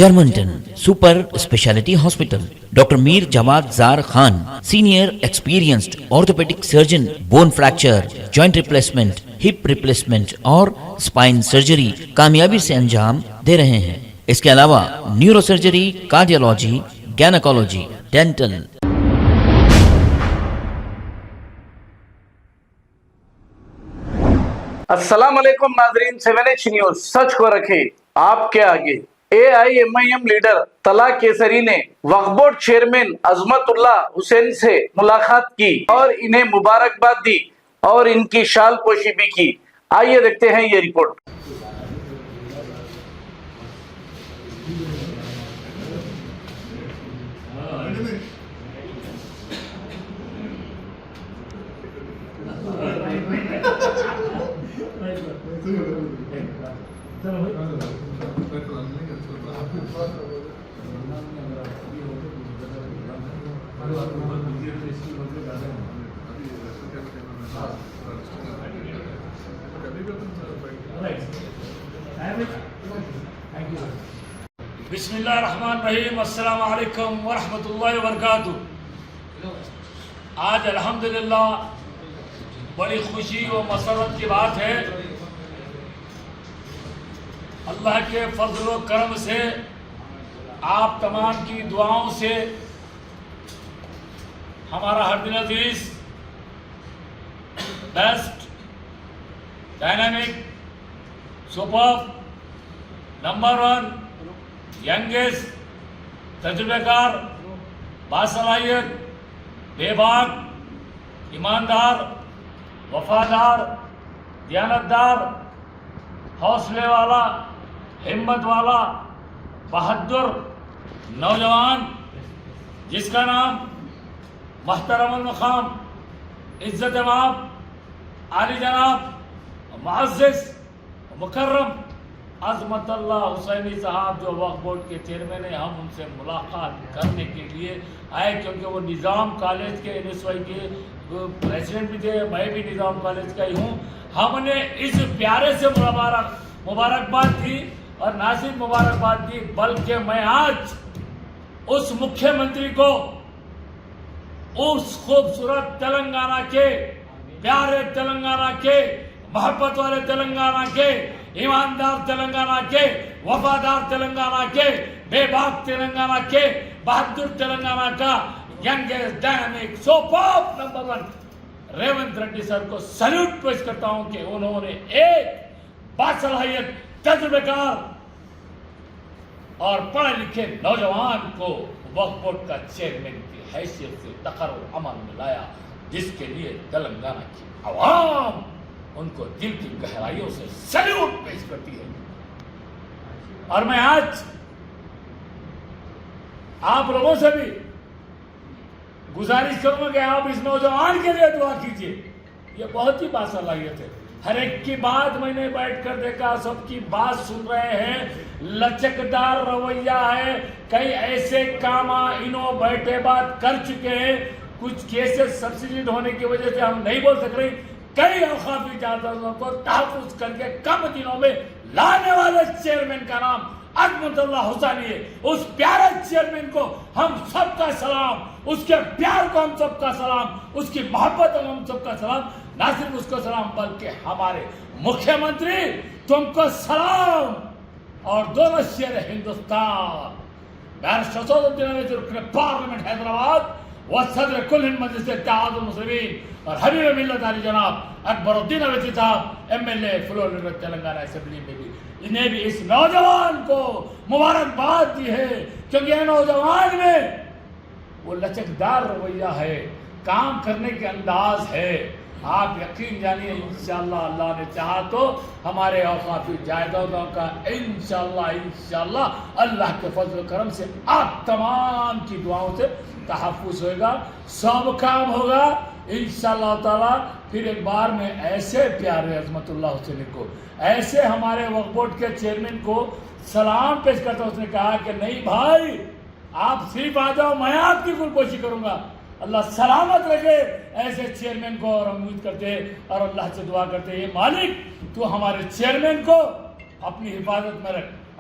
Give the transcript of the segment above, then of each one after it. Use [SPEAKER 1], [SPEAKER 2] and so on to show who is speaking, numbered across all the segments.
[SPEAKER 1] Germantown Super Speciality Hospital. Dr. Mir Jawad Zar Khan, Senior Experienced Orthopedic Surgeon, Bone Fracture, Joint Replacement, Hip Replacement اور Spine Surgery کامیابی سے انجام دے رہے ہیں. اس کے علاوہ نیورو سرجری، کارڈیالوجی، گینیکالوجی، ڈینٹل.
[SPEAKER 2] السلام علیکم ناظرین، 7H نیوز سچ کو رکھے آپ کے آگے. AIMIM لیڈر طلحہ کیسری نے وقف بورڈ چیئرمین عظمت اللہ حسین سے ملاقات کی اور انہیں مبارکباد دی اور ان کی شال پوشی بھی کی. آئیے دیکھتے ہیں یہ رپورٹ.
[SPEAKER 3] بسم اللہ الرحمن الرحیم. السلام علیکم ورحمۃ اللہ وبرکاتہ. آج الحمدللہ بڑی خوشی و مسرت کی بات ہے. اللہ کے فضل و کرم سے، آپ تمام کی دعاؤں سے ہمارا ہر دن عزیز best, dynamic, super, number 1، youngest, تجربہ کار، باصلاحیت، بے باک، ایماندار، وفادار، دیانتدار، حوصلے والا، ہمت والا، بہادر نوجوان، جس کا نام محترم المقام، عزت مآب، عالی جناب، معزز، مکرم عظمت اللہ حسینی صاحب جو وقف بورڈ کے چیئرمین ہیں، ہم ان سے ملاقات کرنے کے لیے آئے کیونکہ وہ نظام کالج کے NSY کے پریزیڈنٹ بھی تھے. میں بھی نظام کالج کا ہی ہوں. ہم نے اس پیارے سے مبارکباد دی، اور نہ صرف مبارکباد دی بلکہ میں آج اس مکھیہ منتری کو، اس خوبصورت تلنگانہ کے، پیارے تلنگانہ کے، محبت والے تلنگانہ کے، ایماندار تلنگانہ کے، وفادار تلنگانہ کے، بے باک تلنگانہ کے، بہادر تلنگانہ کا youngest, dynamic, super number 1 Revanth Reddy sir کو سلیوٹ پیش کرتا ہوں کہ انہوں نے ایک باصلاحیت، تجربہ کار اور پڑھے لکھے نوجوان کو وقف بورڈ کا چیئرمین کی حیثیت سے تقرر عمل میں لایا، جس کے لیے تلنگانہ کی عوام ان کو دل کی گہرائیوں سے سلیوٹ پیش کرتی ہے. اور میں آج آپ لوگوں سے بھی گزارش کروں گا کہ آپ اس نوجوان کے لیے دعا کیجیے. یہ بہت ہی باصلاحیت ہے. ہر ایک کی بات میں نے بیٹھ کر دیکھا، سب کی بات سن رہے ہیں. لچکدار رویہ ہے. کئی ایسے کام انہوں بیٹھے بات کر چکے ہیں. کچھ کیسز سبسیڈیڈ ہونے کی وجہ سے ہم نہیں بول سک رہے. کئی اوقافی جائیدادوں کو تحفظ کر کے کم دنوں میں لانے والے چیئرمین کا نام عظمت اللہ حسینی ہے. اس پیارے چیئرمین کو ہم سب کا سلام، اس کے پیار کو ہم سب کا سلام، اس کی محبت کو ہم سب کا سلام. نہ صرف اس کو سلام بلکہ ہمارے مکھیہ منتری تم کو سلام، اور دونوں شہر ہندوستان، بیرسٹر اسد الدین اویسی رکن پارلیمنٹ حیدرآباد وصدر کل ہند مجلس اتحاد المسلمین، اور حبیب ملت علی جناب اکبر الدین اویسی صاحب MLA فلور تلنگانہ اسمبلی میں بھی، انہیں بھی اس نوجوان کو مبارکباد دی ہے کیونکہ یہ نوجوان میں وہ لچکدار رویہ ہے، کام کرنے کے انداز ہے. آپ یقین جانیے انشاءاللہ اللہ نے چاہا تو ہمارے اوقافی جائیدادوں کا انشاءاللہ اللہ کے فضل و کرم سے آپ تمام کی دعاؤں سے تحفظ ہوئے گا، سب کام ہوگا انشاءاللہ تعالی. پھر ایک بار میں ایسے پیارے عظمت اللہ حسینی کو، ایسے ہمارے وقف بورڈ کے چیئرمین کو سلام پیش کرتا ہوں. اس نے کہا کہ نہیں بھائی، آپ صرف آ جاؤ، میں آپ کی گلپوشی کروں گا. اللہ سلامت رکھے ایسے چیئرمین کو، اور امید کرتے اور اللہ سے دعا کرتے ہیں مالک تو ہمارے چیئرمین کو اپنی حفاظت میں رکھ،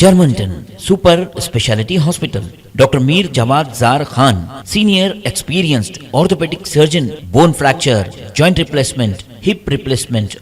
[SPEAKER 1] Germantown Super Speciality Hospital, Dr. Mir Jawad Zar Khan, Senior Experienced Orthopedic Surgeon, Bone Fracture, Joint Replacement, Hip Replacement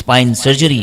[SPEAKER 1] Spine Surgery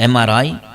[SPEAKER 1] MRI,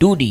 [SPEAKER 1] 2D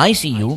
[SPEAKER 1] ICU